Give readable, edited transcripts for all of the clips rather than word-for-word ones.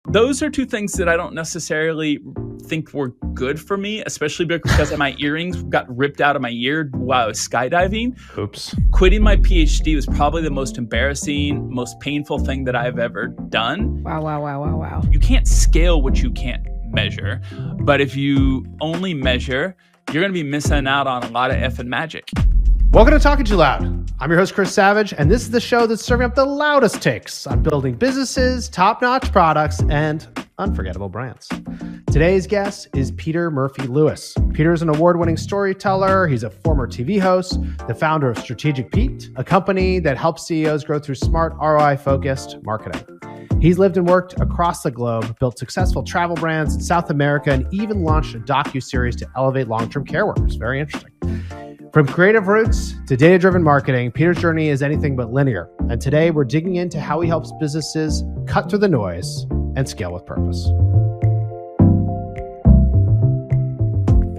Those are two things that I don't necessarily think were good for me, especially because my earrings got ripped out of my ear while I was skydiving. Oops. Quitting my PhD was probably the most embarrassing, most painful thing that I've ever done. Wow. You can't scale what you can't measure, but if you only measure, you're going to be missing out on a lot of effing magic. Welcome to Talking Too Loud. I'm your host, Chris Savage, and this is the show that's serving up the loudest takes on building businesses, top-notch products, and unforgettable brands. Today's guest is Peter Murphy-Lewis. Peter is an award-winning storyteller. He's a former TV host, the founder of Strategic Pete, a company that helps CEOs grow through smart ROI-focused marketing. He's lived and worked across the globe, built successful travel brands in South America, and even launched a docuseries to elevate long-term care workers. Very interesting. From creative roots to data-driven marketing, Peter's journey is anything but linear. And today we're digging into how he helps businesses cut through the noise and scale with purpose.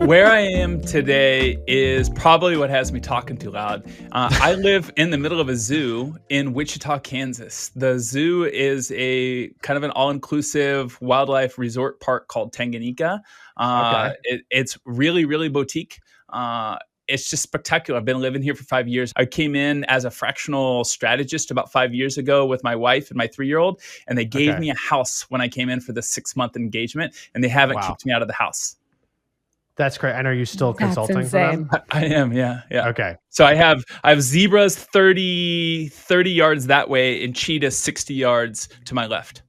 Where I am today is probably what has me talking too loud. I live in the middle of a zoo in Wichita, Kansas. The zoo is a kind of an all-inclusive wildlife resort park called Tanganyika. It's really, really boutique. It's just spectacular. I've been living here for 5 years. I came in as a fractional strategist about 5 years ago with my wife and my 3-year-old, and they gave me a house when I came in for the 6-month engagement, and they haven't kicked me out of the house. That's great. And are you still consulting for them? I am, yeah. Okay. So I have zebras 30 yards that way and cheetahs 60 yards to my left.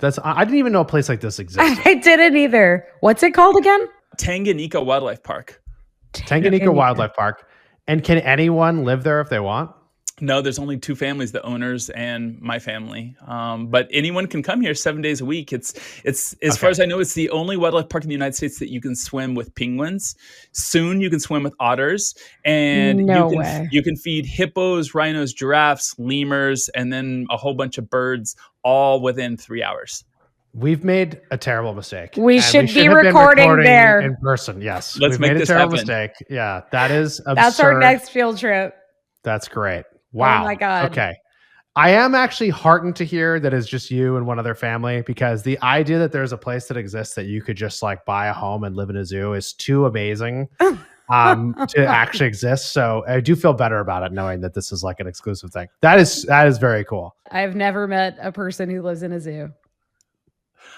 I didn't even know a place like this existed. I didn't either. What's it called again? Tanganyika Wildlife Park. Tanganyika Wildlife Park. And can anyone live there if they want? No, there's only 2 families, the owners and my family. But anyone can come here 7 days a week. It's as far as I know, it's the only wildlife park in the United States that you can swim with penguins. Soon you can swim with otters, and you can feed hippos, rhinos, giraffes, lemurs, and then a whole bunch of birds all within 3 hours. We've made a terrible mistake. We should be recording there in person. Yes, let's make this happen. Mistake. Yeah, that is absurd. That's our next field trip. That's great. Wow. Oh my God. Okay. I am actually heartened to hear that it's just you and one other family, because the idea that there's a place that exists that you could just like buy a home and live in a zoo is too amazing to actually exist. So I do feel better about it knowing that this is like an exclusive thing. That is very cool. I've never met a person who lives in a zoo.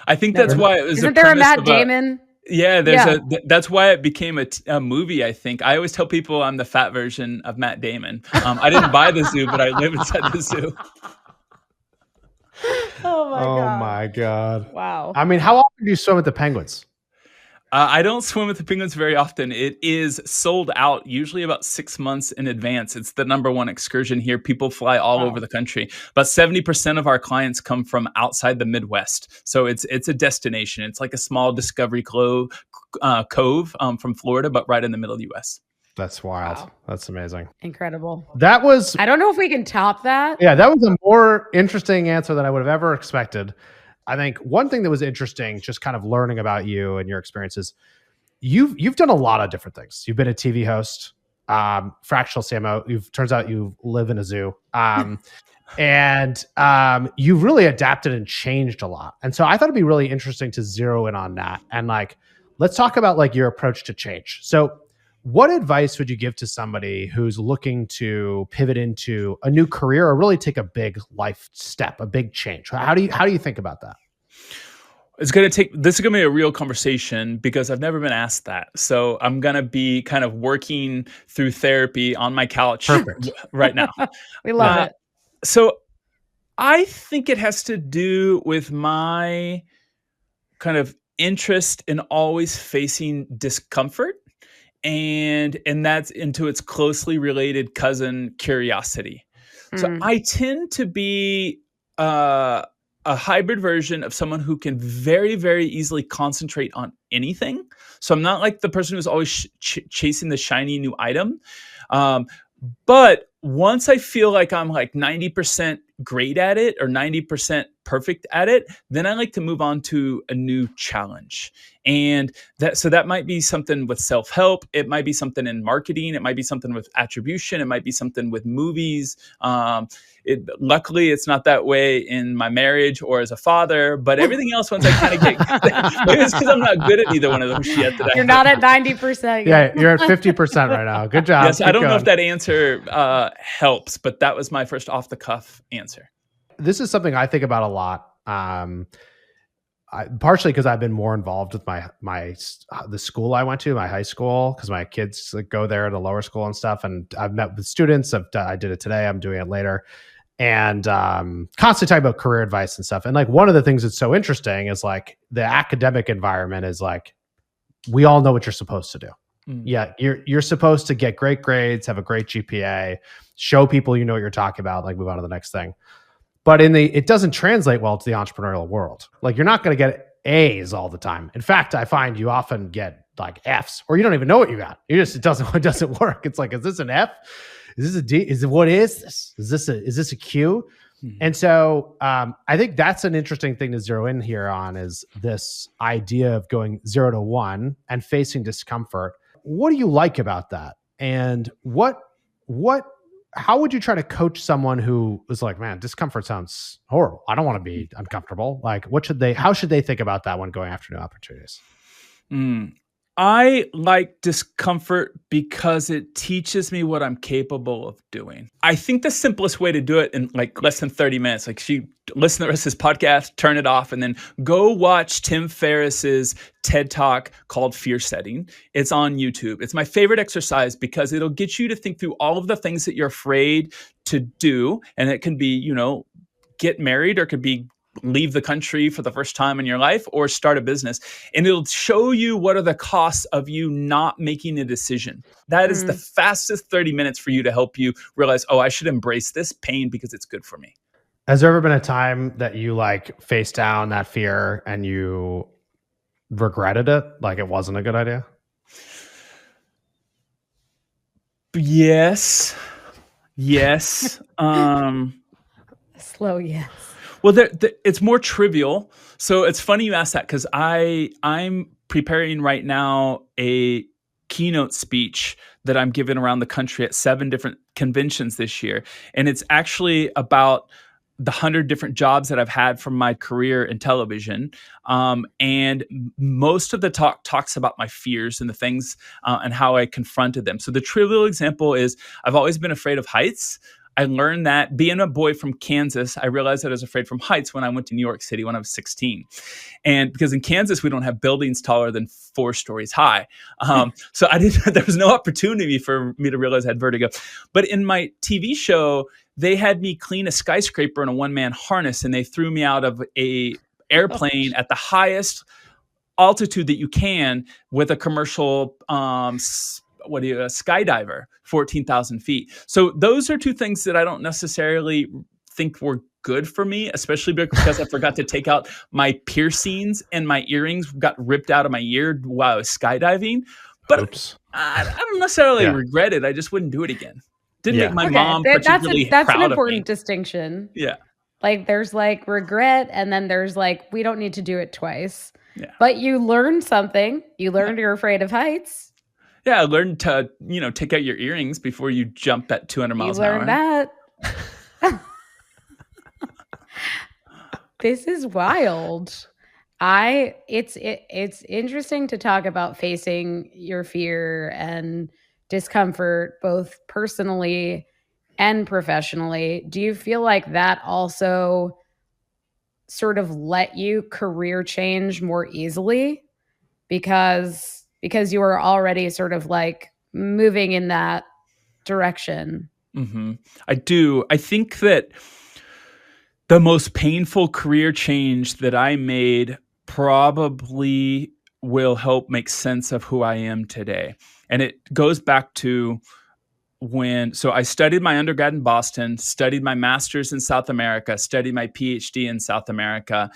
I think that's why it was. Isn't there a Matt Damon? That's why it became a movie, I think. I always tell people I'm the fat version of Matt Damon. I didn't buy the zoo, but I live inside the zoo. Oh my God. Wow. I mean, how often do you swim with the penguins? I don't swim with the penguins very often. It is sold out usually about 6 months in advance. It's the number one excursion here. People fly all over the country. About 70% of our clients come from outside the Midwest. So it's a destination. It's like a small discovery cove from Florida, but right in the middle of the U.S. That's wild. Wow. That's amazing. Incredible. I don't know if we can top that. Yeah, that was a more interesting answer than I would have ever expected. I think one thing that was interesting, just kind of learning about you and your experiences, you've done a lot of different things. You've been a TV host, fractional CMO. Turns out you live in a zoo, and you've really adapted and changed a lot. And so I thought it'd be really interesting to zero in on that and like let's talk about like your approach to change. So, what advice would you give to somebody who's looking to pivot into a new career or really take a big life step, a big change? How do you think about that? This is going to be a real conversation because I've never been asked that. So I'm going to be kind of working through therapy on my couch right now. We love it. So I think it has to do with my kind of interest in always facing discomfort. And that's into its closely related cousin, curiosity. So I tend to be a hybrid version of someone who can very, very easily concentrate on anything. So I'm not like the person who's always chasing the shiny new item. But once I feel like I'm like 90% great at it or 90% perfect at it, then I like to move on to a new challenge. And that might be something with self-help. It might be something in marketing. It might be something with attribution. It might be something with movies. Luckily, it's not that way in my marriage or as a father, but everything else, once I kind of get good at, maybe it's because I'm not good at either one of those yet. You're not at 90% yet. Yeah, you're at 50% right now. Good job. Yes, I don't know if that answer helps, but that was my first off-the-cuff answer. This is something I think about a lot. Partially because I've been more involved with the school I went to, my high school, because my kids go there at a lower school and stuff. And I've met with students. I did it today. I'm doing it later. And constantly talking about career advice and stuff. And like one of the things that's so interesting is like the academic environment is like, we all know what you're supposed to do. Yeah, you're supposed to get great grades, have a great GPA, show people you know what you're talking about, like move on to the next thing. But it doesn't translate well to the entrepreneurial world. Like you're not going to get A's all the time. In fact, I find you often get like F's, or you don't even know what you got. It doesn't work. It's like, is this an F? Is this a D? What is this? Is this a Q? Mm-hmm. And so I think that's an interesting thing to zero in here on, is this idea of going 0 to 1 and facing discomfort. What do you like about that? And how would you try to coach someone who is like, man, discomfort sounds horrible. I don't want to be uncomfortable. Like, how should they think about that when going after new opportunities? I like discomfort because it teaches me what I'm capable of doing. I think the simplest way to do it in like less than 30 minutes, like listen to the rest of this podcast, turn it off, and then go watch Tim Ferriss's TED Talk called Fear Setting. It's on YouTube. It's my favorite exercise because it'll get you to think through all of the things that you're afraid to do. And it can be, get married, or it could be leave the country for the first time in your life, or start a business. And it'll show you what are the costs of you not making a decision. That is the fastest 30 minutes for you to help you realize, oh, I should embrace this pain because it's good for me. Has there ever been a time that you like faced down that fear and you regretted it? Like it wasn't a good idea? Yes. Slow yes. Well, it's more trivial. So it's funny you asked that, because I'm preparing right now a keynote speech that I'm giving around the country at 7 different conventions this year. And it's actually about the 100 different jobs that I've had from my career in television. And most of the talk talks about my fears and the things and how I confronted them. So the trivial example is I've always been afraid of heights. I learned that being a boy from Kansas, I realized that I was afraid from heights when I went to New York City when I was 16. And because in Kansas, we don't have buildings taller than 4 stories high. So there was no opportunity for me to realize I had vertigo. But in my TV show, they had me clean a skyscraper in a one-man harness, and they threw me out of a airplane at the highest altitude that you can with a commercial a skydiver, 14,000 feet. So those are 2 things that I don't necessarily think were good for me, especially because I forgot to take out my piercings, and my earrings got ripped out of my ear while I was skydiving. But I don't necessarily regret it. I just wouldn't do it again. Didn't make my mom particularly proud of me. That's an important distinction. Yeah. Like there's like regret, and then there's like, we don't need to do it twice. Yeah. But you learned something. You learned you're afraid of heights. Yeah, I learned to, take out your earrings before you jump at 200 miles an hour. You learned that. This is wild. It's interesting to talk about facing your fear and discomfort, both personally and professionally. Do you feel like that also sort of let you career change more easily because you were already sort of like moving in that direction? Mm-hmm. I do. I think that the most painful career change that I made probably will help make sense of who I am today. And it goes back to so I studied my undergrad in Boston, studied my master's in South America, studied my PhD in South America,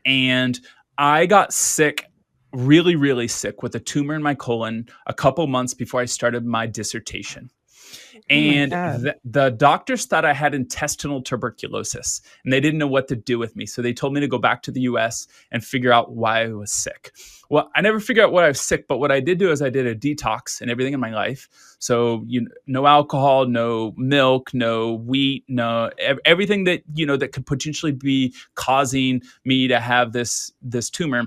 and I got sick, really, really sick, with a tumor in my colon a couple months before I started my dissertation. Oh my And God. the doctors thought I had intestinal tuberculosis, and they didn't know what to do with me. So they told me to go back to the US and figure out why I was sick. Well, I never figured out why I was sick, but what I did do is I did a detox and everything in my life. So, no alcohol, no milk, no wheat, no everything that, that could potentially be causing me to have this tumor.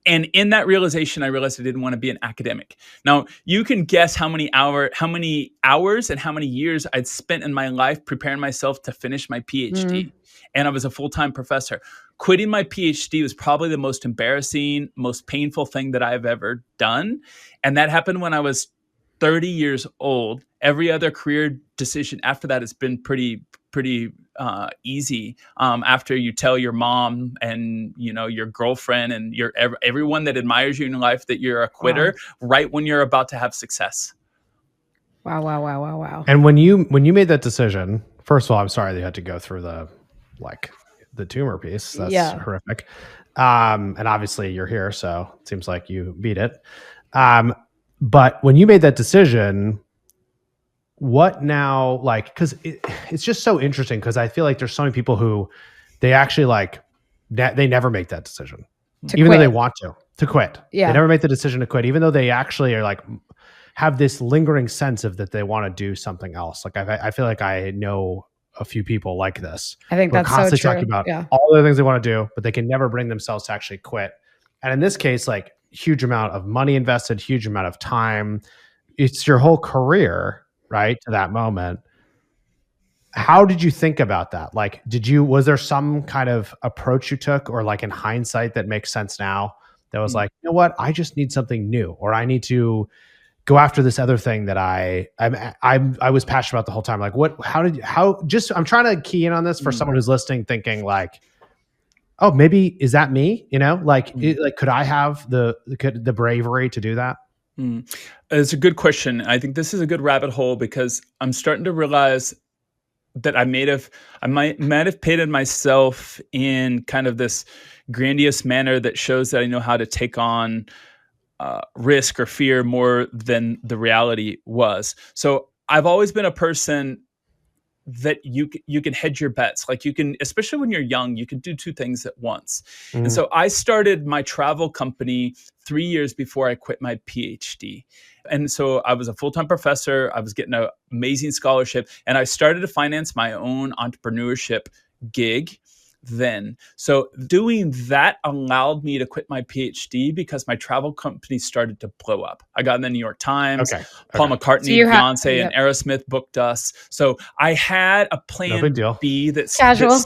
And in that realization, I realized I didn't want to be an academic. Now, you can guess how many hours and how many years I'd spent in my life preparing myself to finish my PhD. And I was a full-time professor. Quitting my PhD was probably the most embarrassing, most painful thing that I've ever done. And that happened when I was 30 years old. Every other career decision after that has been pretty easy. After you tell your mom and your girlfriend and everyone that admires you in your life that you're a quitter, right when you're about to have success. Wow. And when you made that decision, first of all, I'm sorry that you had to go through the tumor piece. That's horrific. And obviously you're here, so it seems like you beat it. But when you made that decision, what now, because it's just so interesting, because I feel like there's so many people who they actually they never make that decision, even though they want to quit. Yeah. They never make the decision to quit, even though they actually are have this lingering sense of that they want to do something else. I feel like I know a few people like this. I think that's so true. Talking about all the things they want to do, but they can never bring themselves to actually quit. And in this case, huge amount of money invested, huge amount of time. It's your whole career, right? To that moment. How did you think about that? Was there some kind of approach you took, or in hindsight that makes sense now, that was you know what, I just need something new, or I need to go after this other thing that I was passionate about the whole time? I'm trying to key in on this for someone who's listening, thinking oh, maybe is that me? Could I have the bravery to do that? It's a good question. I think this is a good rabbit hole, because I'm starting to realize that I might have painted myself in kind of this grandiose manner that shows that I know how to take on risk or fear more than the reality was. So I've always been a person that you can hedge your bets. You can, especially when you're young, you can do two things at once. Mm-hmm. And so I started my travel company 3 years before I quit my PhD. And so I was a full-time professor. I was getting an amazing scholarship, and I started to finance my own entrepreneurship gig then. So doing that allowed me to quit my PhD, because my travel company started to blow up. I got in the New York Times. Okay. Paul McCartney, Beyonce, and Aerosmith booked us. So I had a plan B that started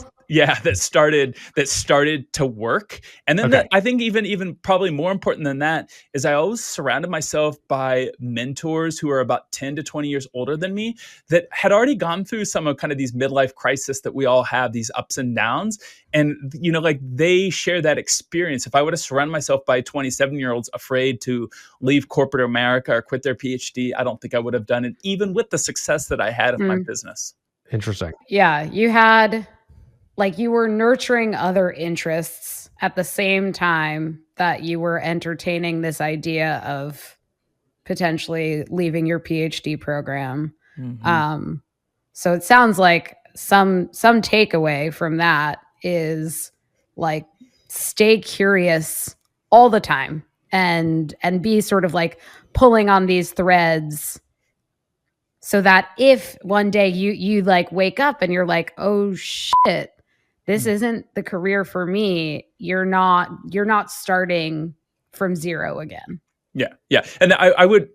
to work. And then I think even probably more important than that is I always surrounded myself by mentors who are about 10 to 20 years older than me, that had already gone through some of kind of these midlife crises that we all have, these ups and downs. And, they share that experience. If I would have surrounded myself by 27-year-olds afraid to leave corporate America or quit their PhD, I don't think I would have done it, even with the success that I had of my business. Interesting. Yeah. You had, you were nurturing other interests at the same time that you were entertaining this idea of potentially leaving your PhD program. Mm-hmm. So it sounds like some takeaway from that is stay curious all the time and be sort of pulling on these threads, so that if one day you wake up and you're oh shit, this isn't the career for me, you're not starting from zero again. Yeah. And I would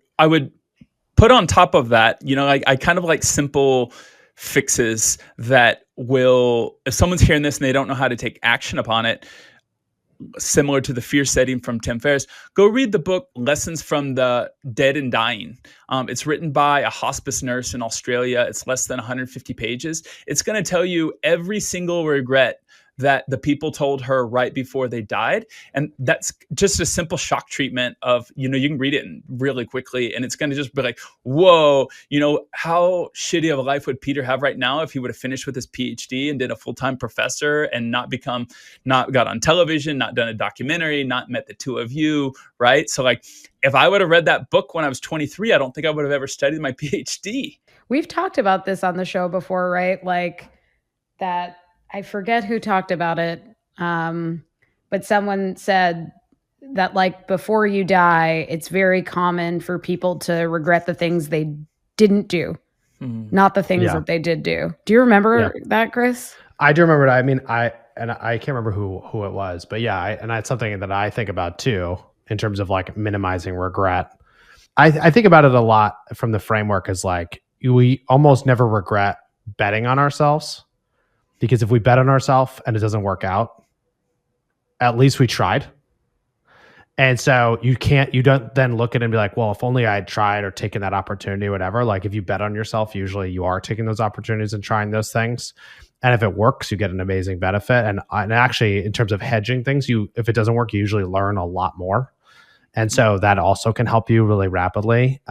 put on top of that, I kind of like simple fixes that will, if someone's hearing this and they don't know how to take action upon it, similar to the fear setting from Tim Ferriss, go read the book Lessons from the Dead and Dying. It's written by a hospice nurse in Australia. It's less than 150 pages. It's going to tell you every single regret that the people told her right before they died. And that's just a simple shock treatment of, you can read it really quickly, and it's going to just be whoa, how shitty of a life would Peter have right now if he would have finished with his PhD and did a full-time professor and not got on television, not done a documentary, not met the two of you, right? So if I would have read that book when I was 23, I don't think I would have ever studied my PhD. We've talked about this on the show before, right? Like that, I forget who talked about it, but someone said that like before you die, it's very common for people to regret the things they didn't do, not the things that they did do. Do you remember that, Chris? I do remember that. I mean, I can't remember who it was, but and that's something that I think about too, in terms of like minimizing regret. I think about it a lot from the framework as like, we almost never regret betting on ourselves, because if we bet on ourselves and it doesn't work out, at least we tried. And so you don't then look at it and be like, well, if only I had tried or taken that opportunity or whatever. Like if you bet on yourself, usually you are taking those opportunities and trying those things. And if it works, you get an amazing benefit. And actually, in terms of hedging things, if it doesn't work, you usually learn a lot more. And so that also can help you really rapidly.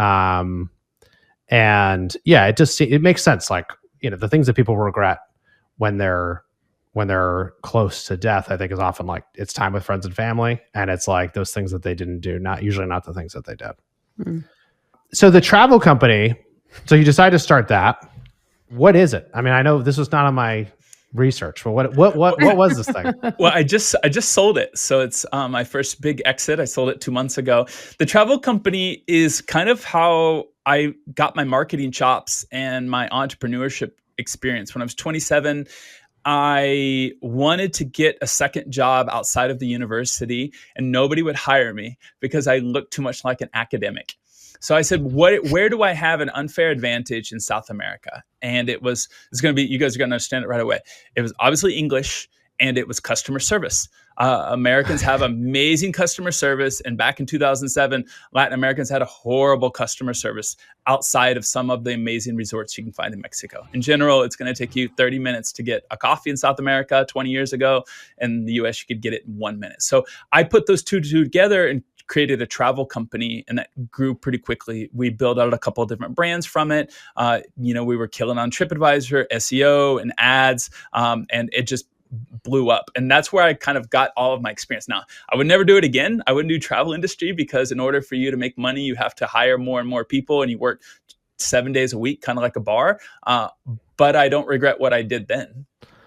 And yeah, it makes sense. Like, the things that people regret when they're close to death, I think is often like it's time with friends and family. And it's like those things that they didn't do, not the things that they did. Mm. So the travel company, so you decide to start that. What is it? I mean, I know this was not on my research, but what was this thing? Well, I just sold it. So it's my first big exit. I sold it 2 months ago. The travel company is kind of how I got my marketing chops and my entrepreneurship experience. When I was 27, I wanted to get a second job outside of the university, and nobody would hire me because I looked too much like an academic. So I said, where do I have an unfair advantage in South America? And it's going to be, you guys are going to understand it right away. It was obviously English, and it was customer service. Americans have amazing customer service. And back in 2007, Latin Americans had a horrible customer service outside of some of the amazing resorts you can find in Mexico. In general, it's going to take you 30 minutes to get a coffee in South America 20 years ago. In the US, you could get it in 1 minute. So I put those two together and created a travel company, and that grew pretty quickly. We built out a couple of different brands from it. We were killing on TripAdvisor, SEO, and ads, and it just blew up. And that's where I kind of got all of my experience. Now, I would never do it again. I wouldn't do travel industry, because in order for you to make money, you have to hire more and more people, and you work 7 days a week, kind of like a bar. But I don't regret what I did then.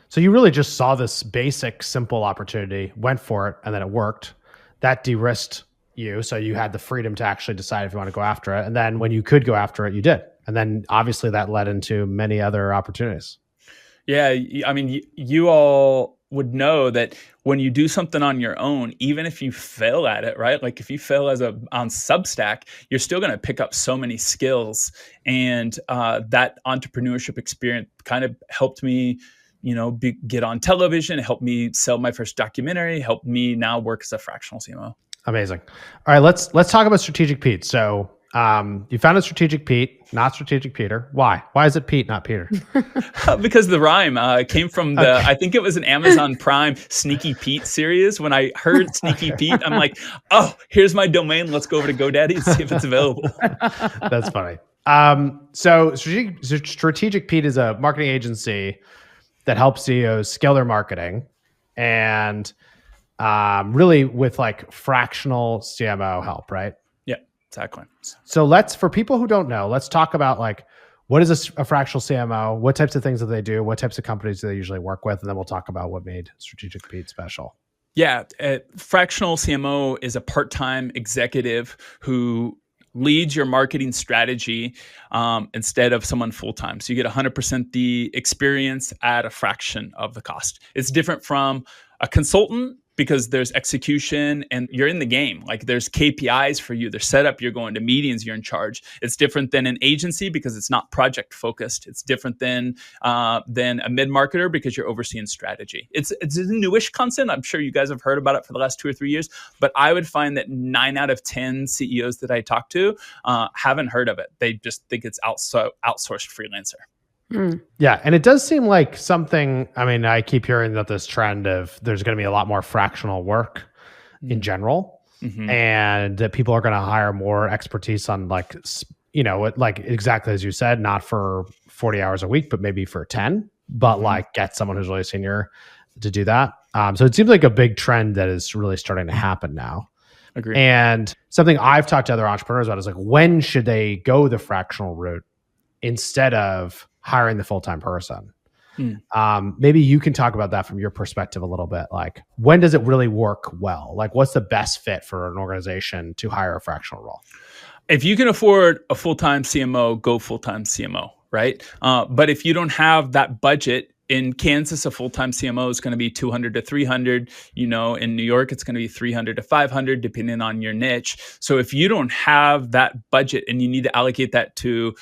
So you really just saw this basic, simple opportunity, went for it, and then it worked. That de-risked you. So you had the freedom to actually decide if you want to go after it. And then when you could go after it, you did. And then obviously that led into many other opportunities. Yeah. I mean, you all would know that when you do something on your own, even if you fail at it, right? Like if you fail on Substack, you're still going to pick up so many skills. And that entrepreneurship experience kind of helped me, get on television. It helped me sell my first documentary, helped me now work as a fractional CMO. Amazing. All right, let's talk about Strategic Pete. So you founded Strategic Pete, not Strategic Peter. Why? Why is it Pete, not Peter? Because the rhyme came from I think it was an Amazon Prime Sneaky Pete series. When I heard Sneaky Pete, I'm like, oh, here's my domain. Let's go over to GoDaddy and see if it's available. That's funny. So Strategic Pete is a marketing agency that helps CEOs scale their marketing, and really with like fractional CMO help, right? Yeah, exactly. So for people who don't know, let's talk about like, what is a fractional CMO? What types of things do they do? What types of companies do they usually work with? And then we'll talk about what made Strategic Pete special. Yeah, fractional CMO is a part-time executive who leads your marketing strategy instead of someone full-time. So you get 100% the experience at a fraction of the cost. It's different from a consultant, because there's execution and you're in the game. Like there's KPIs for you. There's setup. You're going to meetings. You're in charge. It's different than an agency because it's not project focused. It's different than a mid-marketer because you're overseeing strategy. It's a newish concept. I'm sure you guys have heard about it for the last 2 or 3 years, but I would find that 9 out of 10 CEOs that I talk to haven't heard of it. They just think it's outsourced freelancer. Yeah. And it does seem like something, I mean, I keep hearing that this trend of there's going to be a lot more fractional work in general, and that people are going to hire more expertise on like exactly as you said, not for 40 hours a week, but maybe for 10, but like get someone who's really senior to do that. So it seems like a big trend that is really starting to happen now. Agreed. And something I've talked to other entrepreneurs about is like, when should they go the fractional route? instead of hiring the full-time person. Hmm. Maybe you can talk about that from your perspective a little bit. Like, when does it really work well? Like, what's the best fit for an organization to hire a fractional role? If you can afford a full-time CMO, go full-time CMO, right? But if you don't have that budget, in Kansas, a full-time CMO is going to be 200 to 300. In New York, it's going to be 300 to 500, depending on your niche. So if you don't have that budget and you need to allocate that to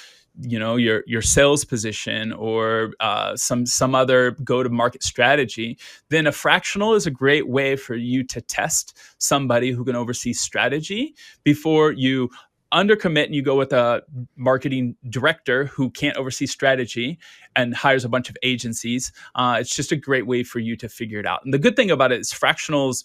your sales position or some other go-to-market strategy, then a fractional is a great way for you to test somebody who can oversee strategy before you undercommit and you go with a marketing director who can't oversee strategy and hires a bunch of agencies. It's just a great way for you to figure it out. And the good thing about it is fractionals,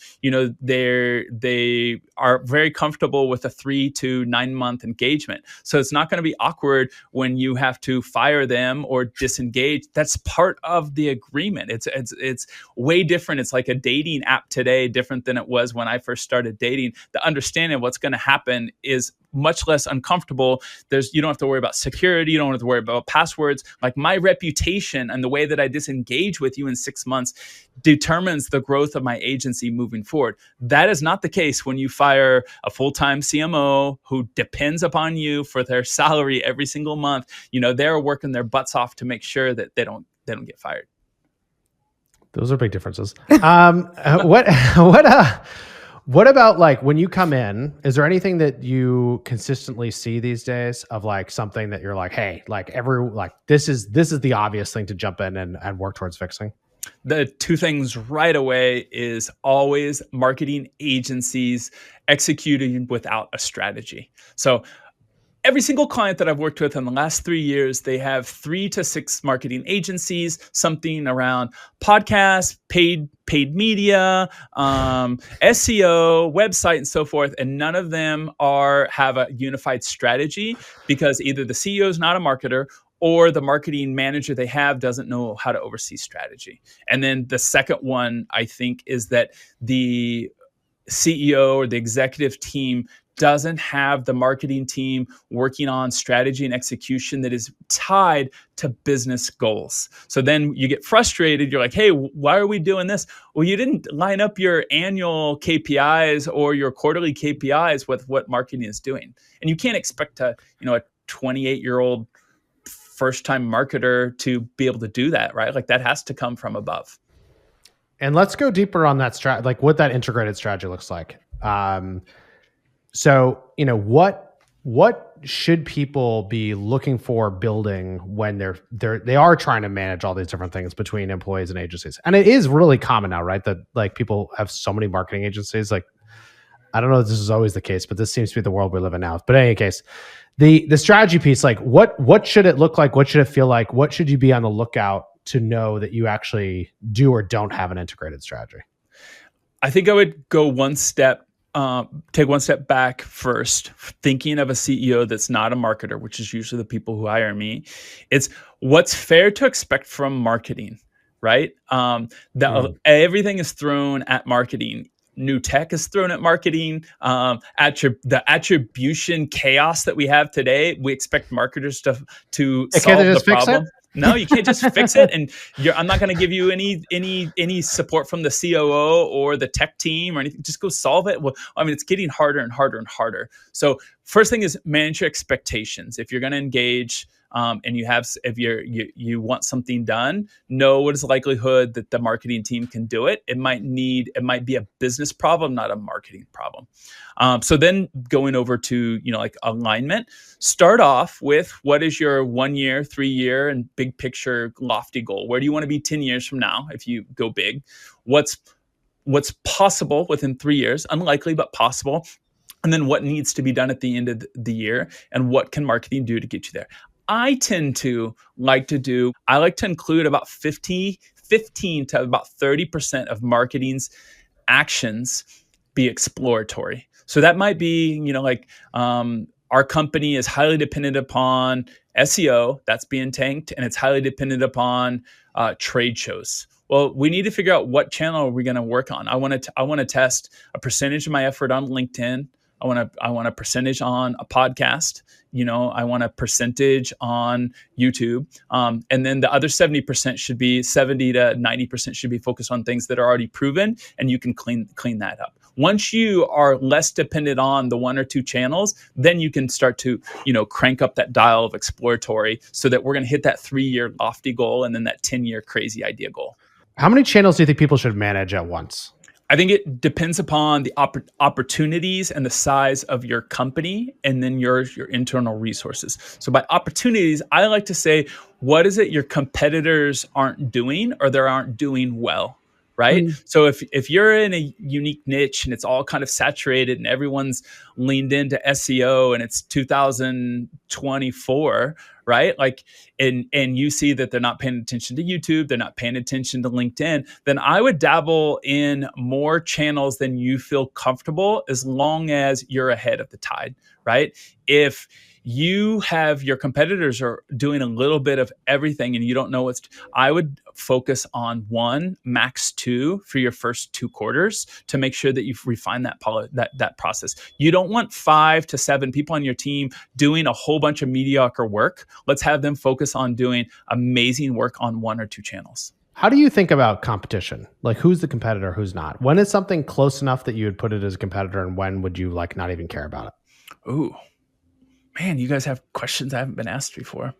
they are very comfortable with a 3 to 9 month engagement. So it's not going to be awkward when you have to fire them or disengage. That's part of the agreement. It's way different. It's like a dating app today, different than it was when I first started dating. The understanding of what's going to happen is much less uncomfortable. You don't have to worry about security. You don't have to worry about passwords. Like, my reputation and the way that I disengage with you in 6 months determines the growth of my agency moving forward. That is not the case when you fire a full-time CMO who depends upon you for their salary every single month. They're working their butts off to make sure that they don't get fired. Those are big differences. What about, like, when you come in, is there anything that you consistently see these days of, like, something that you're like, hey, like, this is the obvious thing to jump in and work towards fixing? The two things right away is always marketing agencies executing without a strategy. So every single client that I've worked with in the last 3 years, they have 3 to 6 marketing agencies, something around podcasts, paid media, SEO, website, and so forth. And none of them have a unified strategy because either the CEO is not a marketer or the marketing manager they have doesn't know how to oversee strategy. And then the second one, I think, is that the CEO or the executive team doesn't have the marketing team working on strategy and execution that is tied to business goals. So then you get frustrated. You're like, hey, why are we doing this? Well, you didn't line up your annual KPIs or your quarterly KPIs with what marketing is doing. And you can't expect a 28-year-old first-time marketer to be able to do that, right? Like, that has to come from above. And let's go deeper on that like what that integrated strategy looks like. So, what should people be looking for building when they are trying to manage all these different things between employees and agencies? And it is really common now, right? That, like, people have so many marketing agencies. Like, I don't know if this is always the case, but this seems to be the world we live in now. But in any case, the strategy piece, like, what should it look like? What should it feel like? What should you be on the lookout to know that you actually do or don't have an integrated strategy? I think I would go take one step back first, thinking of a CEO that's not a marketer, which is usually the people who hire me. It's what's fair to expect from marketing, right? Everything is thrown at marketing. New tech is thrown at marketing. The attribution chaos that we have today, we expect marketers to solve the problem. No, you can't just fix it. And I'm not going to give you any support from the COO or the tech team or anything. Just go solve it. Well, I mean, it's getting harder and harder and harder. So first thing is manage your expectations. If you're going to engage and you want something done, know what is the likelihood that the marketing team can do it. It might be a business problem, not a marketing problem. So then going over to, like alignment, start off with what is your 1 year, 3 year, and big picture lofty goal? Where do you want to be 10 years from now if you go big? What's possible within 3 years? Unlikely, but possible. And then what needs to be done at the end of the year, and what can marketing do to get you there? I like to include about 15 to about 30% of marketing's actions be exploratory. So that might be, our company is highly dependent upon SEO, that's being tanked, and it's highly dependent upon trade shows. Well, we need to figure out what channel are we going to work on. I want to test a percentage of my effort on LinkedIn, I want a percentage on a podcast. I want a percentage on YouTube. And then the other 70% should be 70 to 90% should be focused on things that are already proven, and you can clean that up. Once you are less dependent on the one or two channels, then you can start to, crank up that dial of exploratory so that we're going to hit that 3-year lofty goal and then that 10-year crazy idea goal. How many channels do you think people should manage at once? I think it depends upon the opportunities and the size of your company and then your internal resources. So by opportunities, I like to say, what is it your competitors aren't doing or they aren't doing well? Right. So if you're in a unique niche and it's all kind of saturated and everyone's leaned into SEO and it's 2024, right? Like, and you see that they're not paying attention to YouTube, they're not paying attention to LinkedIn, then I would dabble in more channels than you feel comfortable as long as you're ahead of the tide, right? If you have your competitors are doing a little bit of everything and you don't know I would focus on 1, max 2 for your first 2 quarters to make sure that you refine that process. You don't want 5 to 7 people on your team doing a whole bunch of mediocre work. Let's have them focus on doing amazing work on 1 or 2 channels. How do you think about competition? Like, who's the competitor, who's not? When is something close enough that you would put it as a competitor, and when would you not even care about it? Ooh. Man, you guys have questions I haven't been asked before.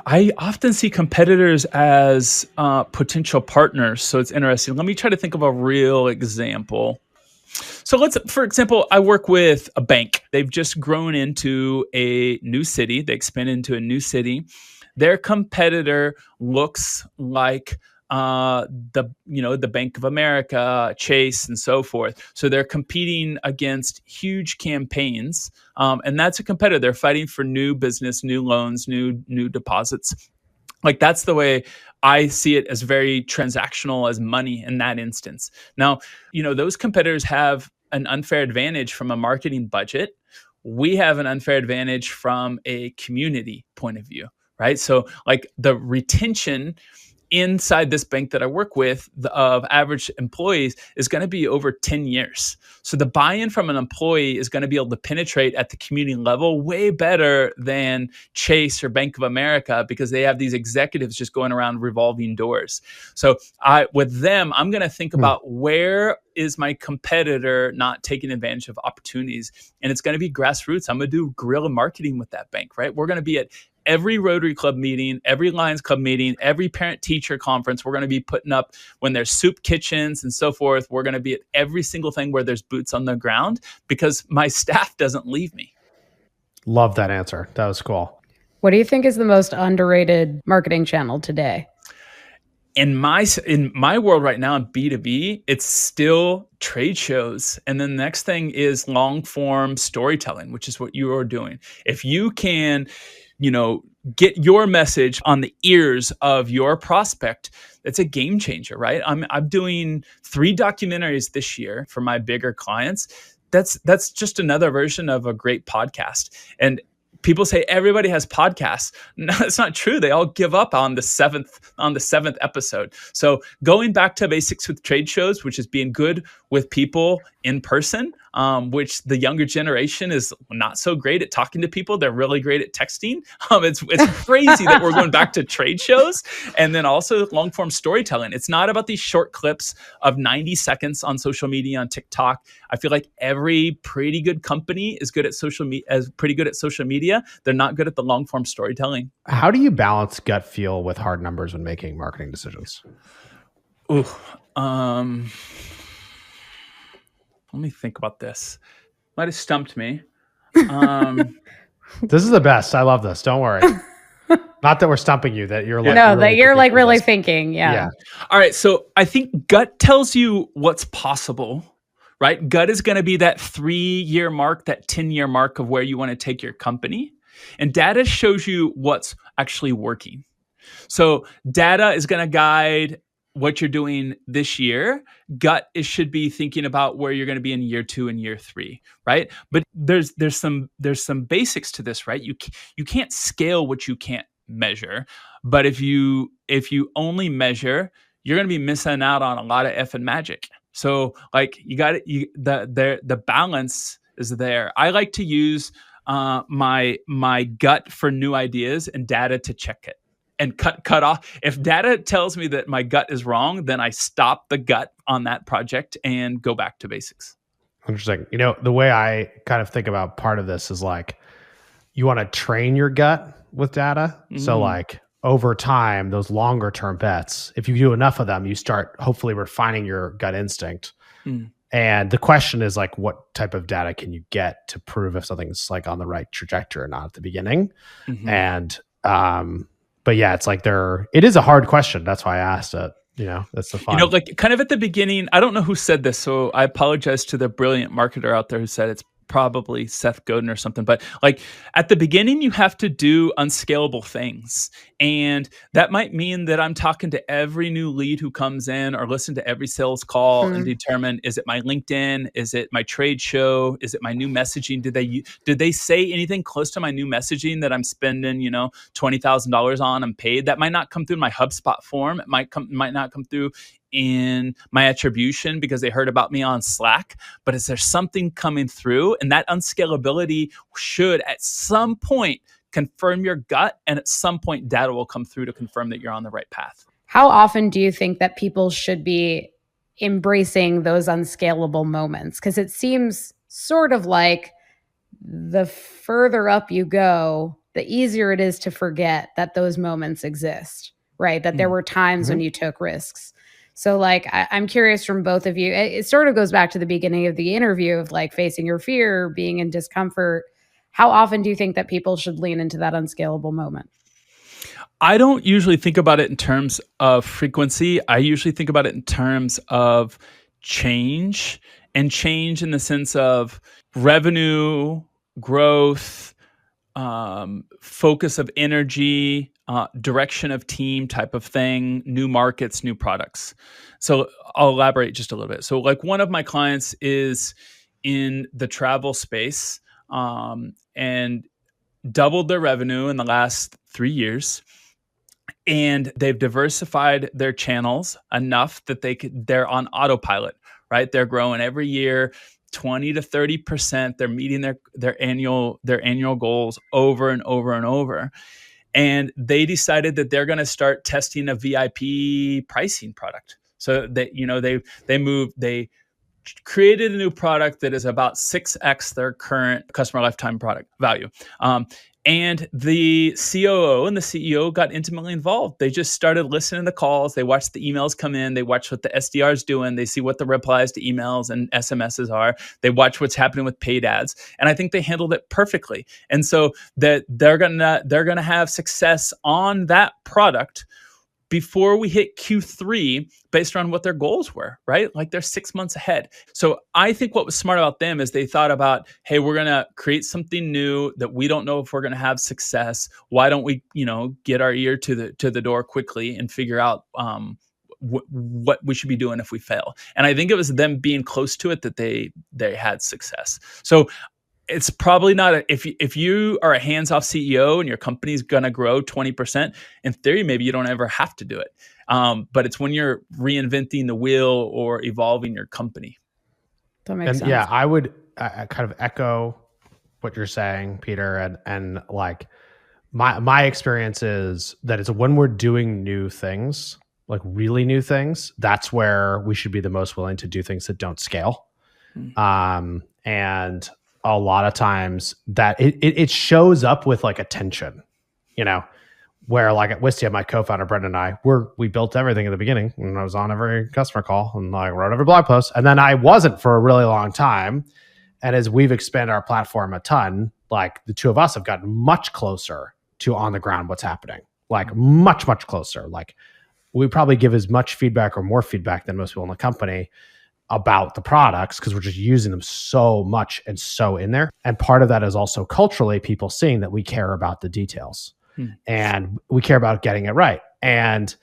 I often see competitors as potential partners, so it's interesting. Let me try to think of a real example. So for example, I work with a bank. They've just grown into a new city. They expanded into a new city. Their competitor looks like the Bank of America, Chase, and so forth. So they're competing against huge campaigns, and that's a competitor. They're fighting for new business, new loans, new deposits. Like, that's the way I see it, as very transactional as money in that instance. Now, those competitors have an unfair advantage from a marketing budget. We have an unfair advantage from a community point of view, right? So like the retention inside this bank that I work with of average employees is going to be over 10 years. So the buy-in from an employee is going to be able to penetrate at the community level way better than Chase or Bank of America, because they have these executives just going around revolving doors. So with them, I'm going to think about where is my competitor not taking advantage of opportunities? And it's going to be grassroots. I'm going to do guerrilla marketing with that bank, right? We're going to be at every Rotary Club meeting, every Lions Club meeting, every parent-teacher conference. We're going to be putting up when there's soup kitchens and so forth. We're going to be at every single thing where there's boots on the ground, because my staff doesn't leave me. Love that answer. That was cool. What do you think is the most underrated marketing channel today? In my world right now in B2B, it's still trade shows. And then the next thing is long form storytelling, which is what you are doing. If you can, get your message on the ears of your prospect, it's a game changer, right? I'm doing 3 documentaries this year for my bigger clients. That's just another version of a great podcast. And people say everybody has podcasts. No, that's not true. They all give up on the seventh episode. So going back to basics with trade shows, which is being good with people in person, which the younger generation is not so great at talking to people. They're really great at texting. It's crazy that we're going back to trade shows. And then also long form storytelling. It's not about these short clips of 90 seconds on social media, on TikTok. I feel like every pretty good company is good at pretty good at social media. They're not good at the long form storytelling. How do you balance gut feel with hard numbers when making marketing decisions? Ooh, let me think about this. Might have stumped me. This is the best. I love this. Don't worry. Not that we're stumping you, that you're like... No, that you're like really thinking. Yeah. All right. So I think gut tells you what's possible, right? Gut is going to be that 3-year mark, that 10-year mark of where you want to take your company. And data shows you what's actually working. So data is going to guide what you're doing this year. Gut should be thinking about where you're going to be in year 2 and year 3, right? But there's some basics to this, right? You can't scale what you can't measure. But if you only measure, you're going to be missing out on a lot of effing magic. So like the balance is there. I like to use my gut for new ideas and data to check it and cut off. If data tells me that my gut is wrong, then I stop the gut on that project and go back to basics. Interesting. The way I kind of think about part of this is like, you want to train your gut with data. So like over time, those longer term bets, if you do enough of them, you start hopefully refining your gut instinct. And the question is like, what type of data can you get to prove if something's like on the right trajectory or not at the beginning? And, but yeah, it's like it is a hard question. That's why I asked it. That's the fun. Like kind of at the beginning, I don't know who said this, so I apologize to the brilliant marketer out there who said it's probably Seth Godin or something, but like at the beginning, you have to do unscalable things. And that might mean that I'm talking to every new lead who comes in or listen to every sales call and determine, is it my LinkedIn? Is it my trade show? Is it my new messaging? Did they say anything close to my new messaging that I'm spending, $20,000 on and paid? That might not come through in my HubSpot form. It might not come through in my attribution because they heard about me on Slack, but is there something coming through? And that unscalability should at some point confirm your gut, and at some point data will come through to confirm that you're on the right path. How often do you think that people should be embracing those unscalable moments? Because it seems sort of like the further up you go, the easier it is to forget that those moments exist, right? That there were times when you took risks. So like, I'm curious from both of you, it sort of goes back to the beginning of the interview of like facing your fear, being in discomfort. How often do you think that people should lean into that unscalable moment? I don't usually think about it in terms of frequency. I usually think about it in terms of change, and change in the sense of revenue, growth, focus of energy, direction of team type of thing, new markets, new products. So I'll elaborate just a little bit. So like one of my clients is in the travel space and doubled their revenue in the last 3 years. And they've diversified their channels enough that they're on autopilot, right? They're growing every year 20 to 30%. They're meeting their annual goals over and over and over. And they decided that they're going to start testing a VIP pricing product. So that, they created a new product that is about 6x their current customer lifetime product value. And the COO and the CEO got intimately involved. They just started listening to calls. They watched the emails come in. They watch what the SDR is doing. They see what the replies to emails and SMSs are. They watch what's happening with paid ads. And I think they handled it perfectly. And so that they're gonna have success on that product before we hit Q3 based on what their goals were, right? Like they're 6 months ahead. So I think what was smart about them is they thought about, hey, we're going to create something new that we don't know if we're going to have success. Why don't we, get our ear to the door quickly and figure out what we should be doing if we fail. And I think it was them being close to it that they had success. So it's probably not if you are a hands-off CEO and your company's going to grow 20%, in theory, maybe you don't ever have to do it. But it's when you're reinventing the wheel or evolving your company. That makes sense. Yeah, I would kind of echo what you're saying, Peter. And like my experience is that it's when we're doing new things, like really new things, that's where we should be the most willing to do things that don't scale. And a lot of times that it shows up with like attention, where like at Wistia, my co-founder Brendan and I, we built everything at the beginning, and I was on every customer call and like wrote every blog post, and then I wasn't for a really long time. And as we've expanded our platform a ton, like the two of us have gotten much closer to on the ground what's happening, like much, much closer. Like we probably give as much feedback or more feedback than most people in the company about the products because we're just using them so much and so in there. And part of that is also culturally people seeing that we care about the details and we care about getting it right. And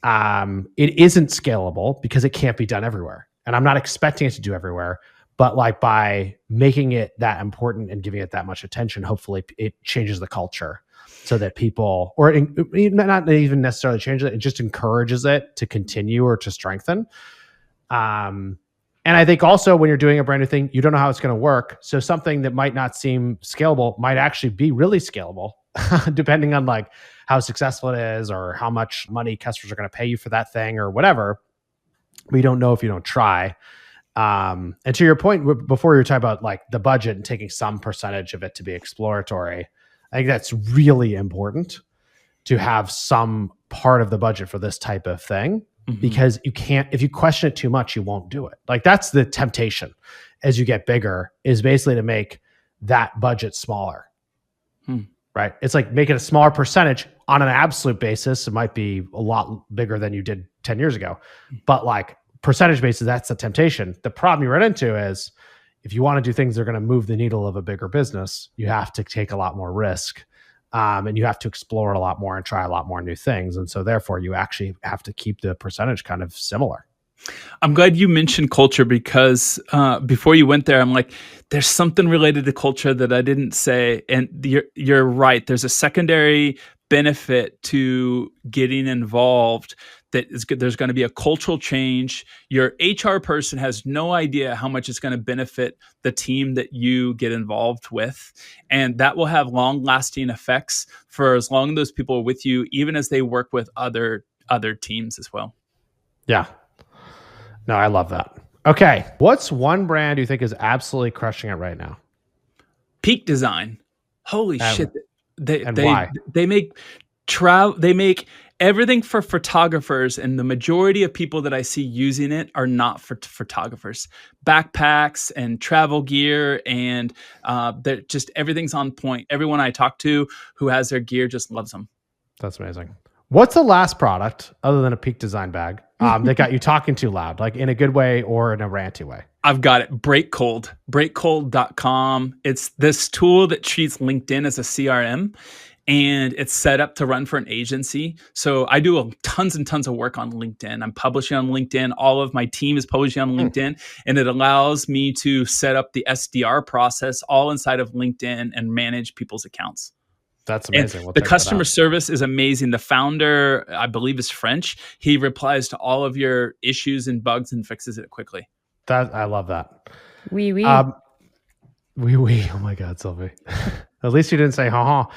it isn't scalable because it can't be done everywhere. And I'm not expecting it to do everywhere, but like by making it that important and giving it that much attention, hopefully it changes the culture so that people, or not even necessarily changes it, it just encourages it to continue or to strengthen. And I think also when you're doing a brand new thing, you don't know how it's going to work. So something that might not seem scalable might actually be really scalable, depending on like how successful it is or how much money customers are going to pay you for that thing or whatever. We don't know if you don't try. And to your point before, you were talking about like the budget and taking some percentage of it to be exploratory. I think that's really important to have some part of the budget for this type of thing. Because you can't, if you question it too much, you won't do it. Like that's the temptation as you get bigger, is basically to make that budget smaller, right? It's like making a smaller percentage on an absolute basis. It might be a lot bigger than you did 10 years ago, but like percentage basis, that's the temptation. The problem you run into is if you want to do things that are going to move the needle of a bigger business, you have to take a lot more risk. And you have to explore a lot more and try a lot more new things. And so therefore you actually have to keep the percentage kind of similar. I'm glad you mentioned culture because before you went there, I'm like, there's something related to culture that I didn't say. And you're right. There's a secondary benefit to getting involved that is good. There's going to be a cultural change. Your HR person has no idea how much it's going to benefit the team that you get involved with. And that will have long lasting effects for as long as those people are with you, even as they work with other teams as well. Yeah. No, I love that. Okay. What's one brand you think is absolutely crushing it right now? Peak Design. Holy shit. Why? They make everything for photographers, and the majority of people that I see using it are not for photographers. Backpacks and travel gear, and they're just everything's on point. Everyone I talk to who has their gear just loves them. That's amazing. What's the last product other than a Peak Design bag that got you talking too loud, like in a good way or in a ranty way? I've got it. breakcold.com. It's this tool that treats LinkedIn as a CRM. And it's set up to run for an agency. So I do tons and tons of work on LinkedIn. I'm publishing on LinkedIn. All of my team is publishing on LinkedIn. And it allows me to set up the SDR process all inside of LinkedIn and manage people's accounts. That's amazing. The customer service is amazing. The founder, I believe, is French. He replies to all of your issues and bugs and fixes it quickly. I love that. Oui. Oh my God, Sylvie. At least you didn't say ha.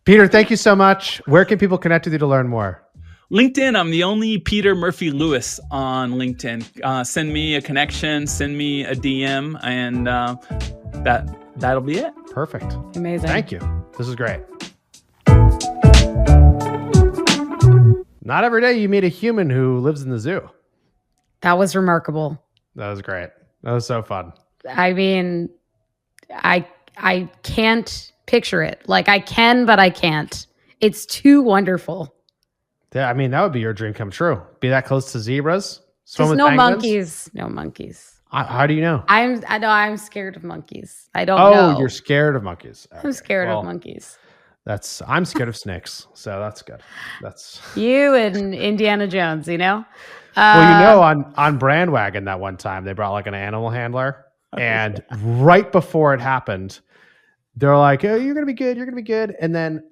Peter, thank you so much. Where can people connect with you to learn more? LinkedIn. I'm the only Peter Murphy Lewis on LinkedIn. Send me a connection, send me a DM, and that'll be it. Perfect. Amazing. Thank you. This is great. Not every day you meet a human who lives in the zoo. That was remarkable. That was great. That was so fun. I mean, I can't picture it. Like I can, but I can't. It's too wonderful. Yeah, I mean, that would be your dream come true. Be that close to zebras. Swim Just with no penguins? monkeys. No monkeys. How do you know? I know I'm scared of monkeys. I don't know. Oh, you're scared of monkeys. Okay. I'm scared of monkeys. I'm scared of snakes. So that's good. That's you and Indiana Jones, you know? Well, on Brandwagon that one time, they brought like an animal handler. And right before it happened, they're like, "Oh, you're gonna be good. You're gonna be good." And then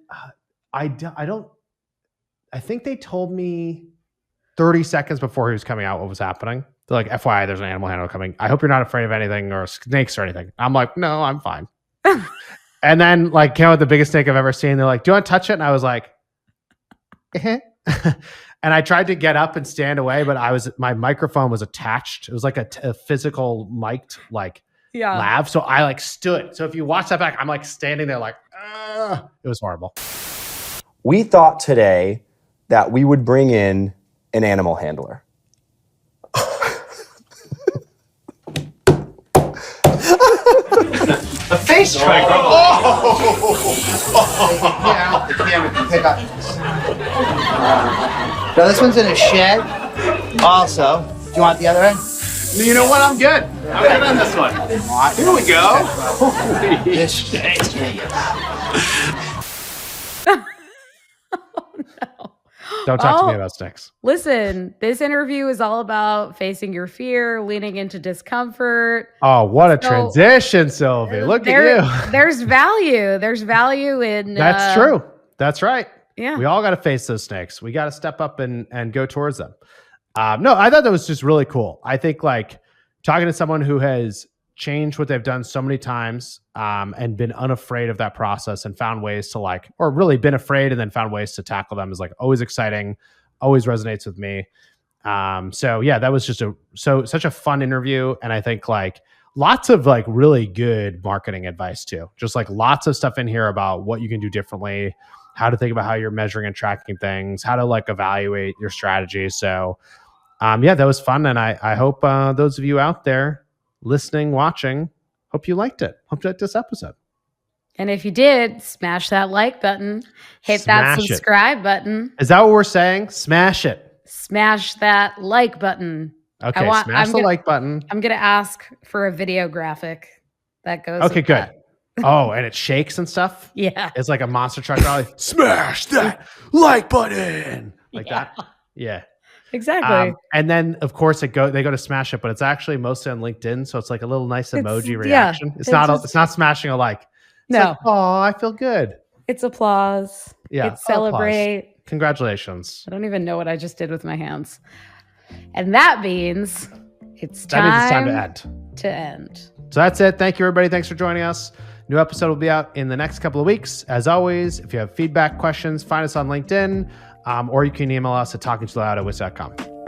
I think they told me 30 seconds before he was coming out what was happening. They're like, "FYI, there's an animal handler coming. I hope you're not afraid of anything or snakes or anything." I'm like, "No, I'm fine." And then like came out with the biggest snake I've ever seen. They're like, "Do you want to touch it?" And I was like, and I tried to get up and stand away, but my microphone was attached. It was like a physical mic'd lav. So I like stood. So if you watch that back, I'm like standing there like, it was horrible. We thought today that we would bring in an animal handler. A face striker. Yeah, the camera can pick up. So this one's in a shed. Also, do you want the other end? You know what? I'm good. I'm good on this one. Here we go. This. Don't talk to me about snakes. Listen, this interview is all about facing your fear, leaning into discomfort. Oh, what a transition, Sylvie. Look at you. There's value. There's value in... That's true. That's right. Yeah. We all got to face those snakes. We got to step up and go towards them. No, I thought that was just really cool. I think like talking to someone who has changed what they've done so many times and been unafraid of that process and found ways to like, or really been afraid and then found ways to tackle them is like always exciting, always resonates with me. So yeah, that was just such a fun interview. And I think like lots of like really good marketing advice too. Just like lots of stuff in here about what you can do differently, how to think about how you're measuring and tracking things, how to like evaluate your strategy. So yeah, that was fun. And I hope those of you out there listening, watching, hope you liked it. Hope you liked this episode. And if you did, smash that like button, hit that subscribe button. Is that what we're saying? Smash it. Smash that like button. Okay, smash the like button. I'm going to ask for a video graphic that goes. Okay, good. Oh, and it shakes and stuff? Yeah. It's like a monster truck rally. Smash that like button. Like that? Yeah. Exactly. And then, of course, they go to smash it, but it's actually mostly on LinkedIn, so it's like a little nice emoji reaction. Yeah, it's not smashing a like. It's no. Like, oh, I feel good. It's applause. Yeah. It's celebrate. Applause. Congratulations. I don't even know what I just did with my hands. And that means it's time to end. So that's it. Thank you, everybody. Thanks for joining us. New episode will be out in the next couple of weeks. As always, if you have feedback, questions, find us on LinkedIn, or you can email us at talkingtoloud@wiz.com.